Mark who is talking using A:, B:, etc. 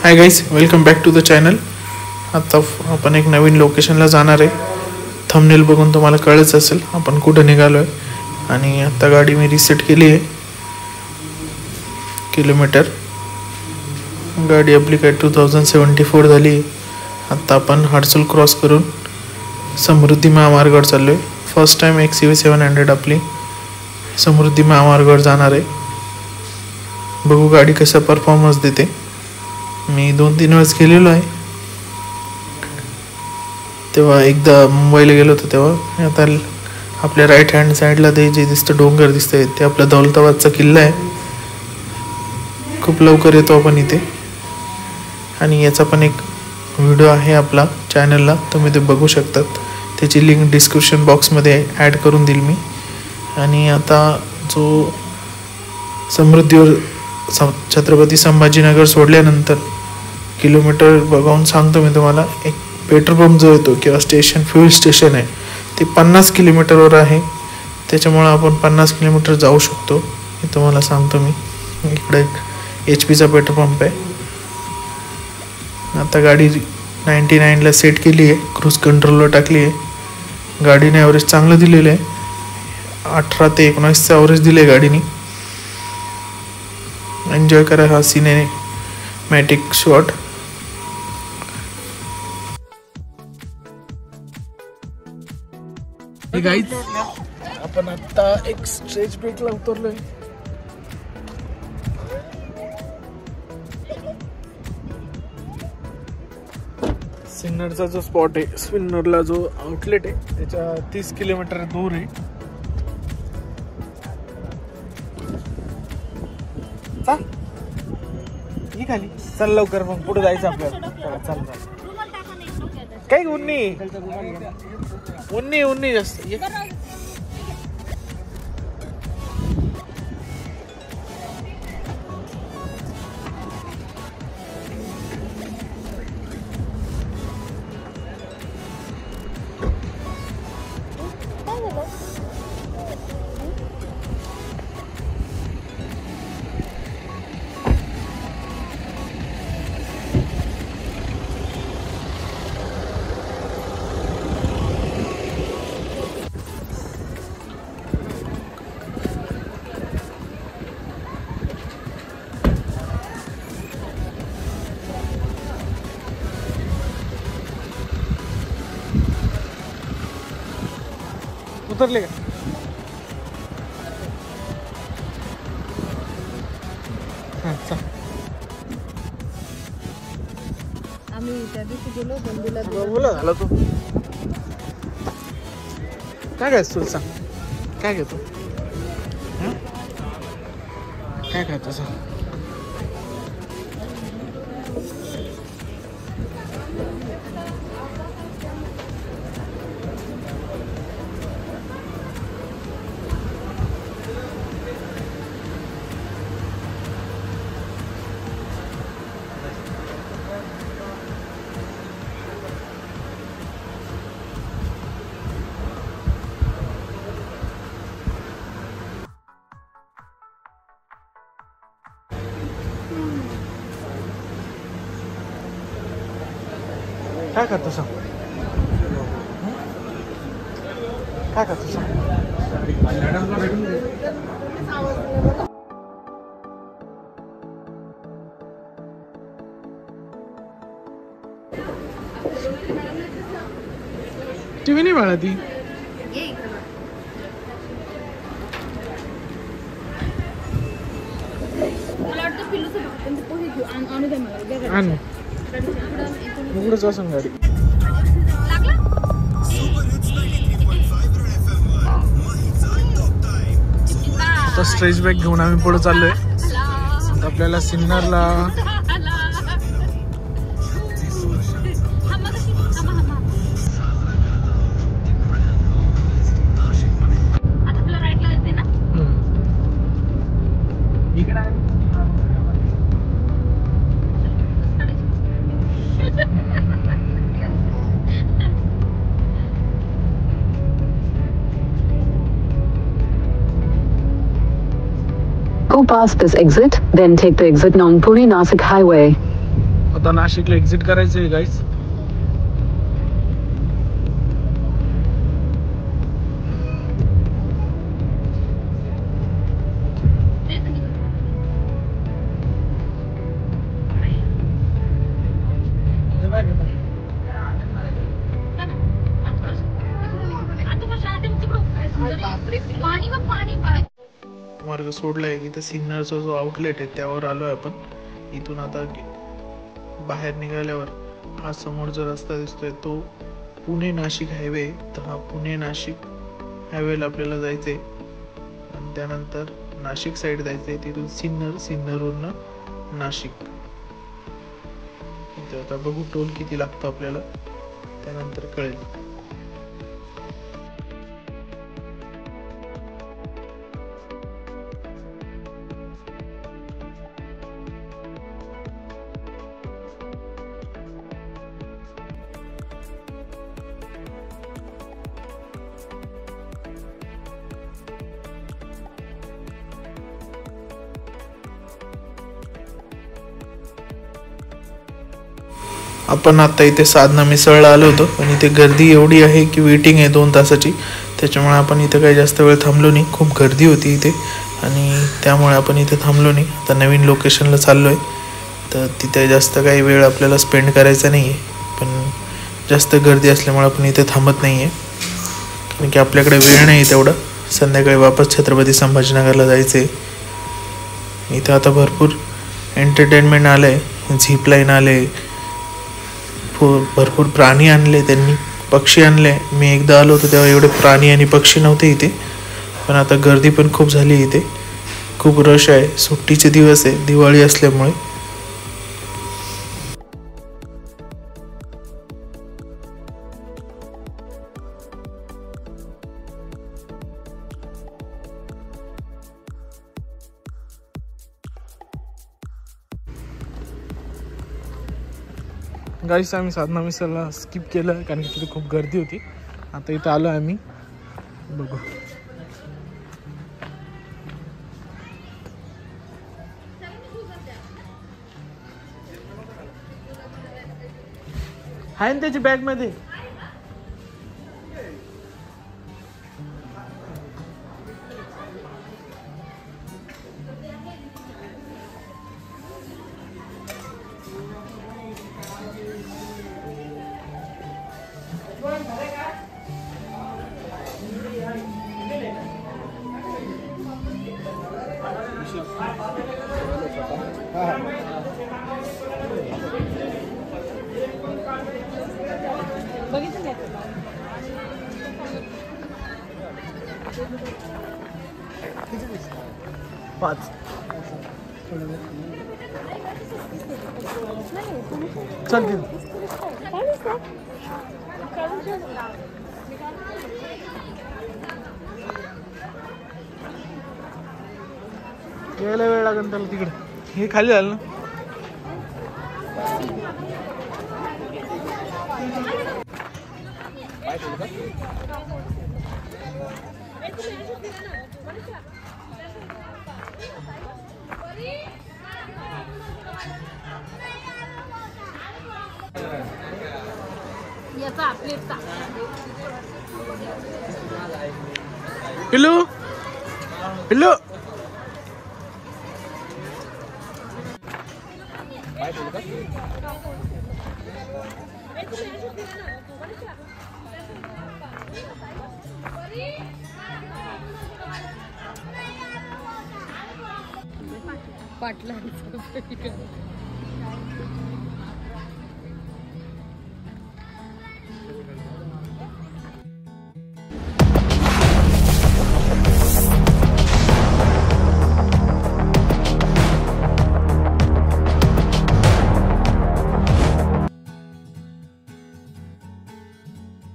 A: High guys, welcome back to the channel. आता आपण एक नवीन लोकेशनला जाणार आहे. थंबनेल बघून तुम्हाला कळलंच असेल आपण कुठं निघालो आहे. आणि आता गाडी मी रिसेट केली आहे. किलोमीटर गाडी आपली काय 2074 झाली आहे. आता आपण हडसूल क्रॉस करून समृद्धी महामार्गावर चाललो आहे. फर्स्ट टाइम XUV 700 आपली समृद्धी महामार्गावर जाणार आहे. बघू गाडी कसा परफॉर्मन्स देते. मी 2-3 वेळेस गेलेलो आहे. तेव्हा एकदा मुंबईला गेलो होतो तेव्हा. आता आपल्या राईट हँड साईडला ते जे दिसतं डोंगर दिसतंय ते आपला दौलताबादचा किल्ला आहे. खूप लवकर येतो आपण इथे. आणि याचा पण एक व्हिडिओ आहे आपला चॅनलला, तुम्ही ते बघू शकतात. त्याची लिंक डिस्क्रिप्शन बॉक्समध्ये ॲड करून देईल मी. आणि आता जो समृद्धीवर छत्रपती संभाजीनगर सोडल्यानंतर किलोमीटर बघून सांगतो मी तुम्हाला. एक पेट्रोल पंप जो येतो किंवा स्टेशन फ्यूल स्टेशन आहे ते 50 किलोमीटरवर आहे. त्याच्यामुळं आपण 50 किलोमीटर जाऊ शकतो हे तुम्हाला सांगतो मी. इकडे एक HP चा पेट्रोल पंप आहे. आता गाडी 99ला सेट केली आहे. क्रूज कंट्रोलवर टाकली आहे. गाडीने ॲव्हरेज चांगलं दिलेलं आहे. 18 ते 19चं ॲव्हरेज दिलं आहे गाडीने. एन्जॉय करा हा सिनेमॅटिक शॉट. गाईज, आपण आता एक स्ट्रेच ब्रेकला उतरलोय. सिन्नरचा जो स्पॉट आहे, सिन्नरला जो आउटलेट आहे त्याच्या 30 किलोमीटर दूर आहे. खाली चल लवकर, मग पुढे जायचं आपल्याला. चल काही उन्नी जास्त. उतरले का?
B: आम्ही त्या दिवशी गेलो बंदीला.
A: बोला झाला तू. काय घ्यायचं तुला सांग. काय घेतो? काय खायचं सांग. काय करतो सांग. काय करतो सांग. टीव्ही नाही बाळा ती. उघडच वाचून गाडी. आता स्ट्रेच बॅक घेऊन आम्ही पुढे चाललोय. आपल्याला सिन्नरला
C: Go past this exit, then take the exit non Pune Nasik Highway.
A: आता नाशिकला एक्झिट करायचं आहे गाईस. मार्ग सोडलाय. इथं सिन्नरचा जो आउटलेट आहे त्यावर आलोय आपण. इथून आता बाहेर निघाल्यावर हा समोर जो रस्ता दिसतोय तो पुणे नाशिक हायवे. तर हा पुणे नाशिक हायवेला आपल्याला जायचंय आणि त्यानंतर नाशिक साईड जायचंय. तिथून सिन्नरवरून नाशिक. इथं आता बघू टोल किती लागतो आपल्याला, त्यानंतर कळेल. आपण आता इथे साधना मिसळला आलो होतो पण इथे गर्दी एवढी आहे की वेटिंग आहे 2 तासाची. त्याच्यामुळे आपण इथे काही जास्त वेळ थांबलो नाही. खूप गर्दी होती इथे आणि त्यामुळे आपण इथे थांबलो नाही. आता नवीन लोकेशनला चाललो आहे तर तिथे जास्त काही वेळ आपल्याला स्पेंड करायचा नाही आहे. पण जास्त गर्दी असल्यामुळे आपण इथे थांबत नाही आहे कारण की आपल्याकडे वेळ नाही तेवढा. संध्याकाळी वापस छत्रपती संभाजीनगरला जायचं आहे. इथं आता भरपूर एंटरटेनमेंट आलं आहे. झिप लाईन आले, भरपूर प्राणी आणले त्यांनी, पक्षी आणले. मी एकदा आलो होतो तेव्हा एवढे प्राणी आणि पक्षी नव्हते इथे. पण आता गर्दी पण खूप झाली इथे. खूप रश आहे. सुट्टीचे दिवस आहे, दिवाळी असल्यामुळे. गाईस आम्ही साधना मिसळला स्किप केलं कारण की तिथे खूप गर्दी होती. आता इथं आलो आम्ही. बघू आहे ना त्याची बॅग मध्ये. पाच चल यायला वेळ लागेल त्याला तिकडे. हे खाली झालं ना. पिल्लू पिल्लू
B: पाटला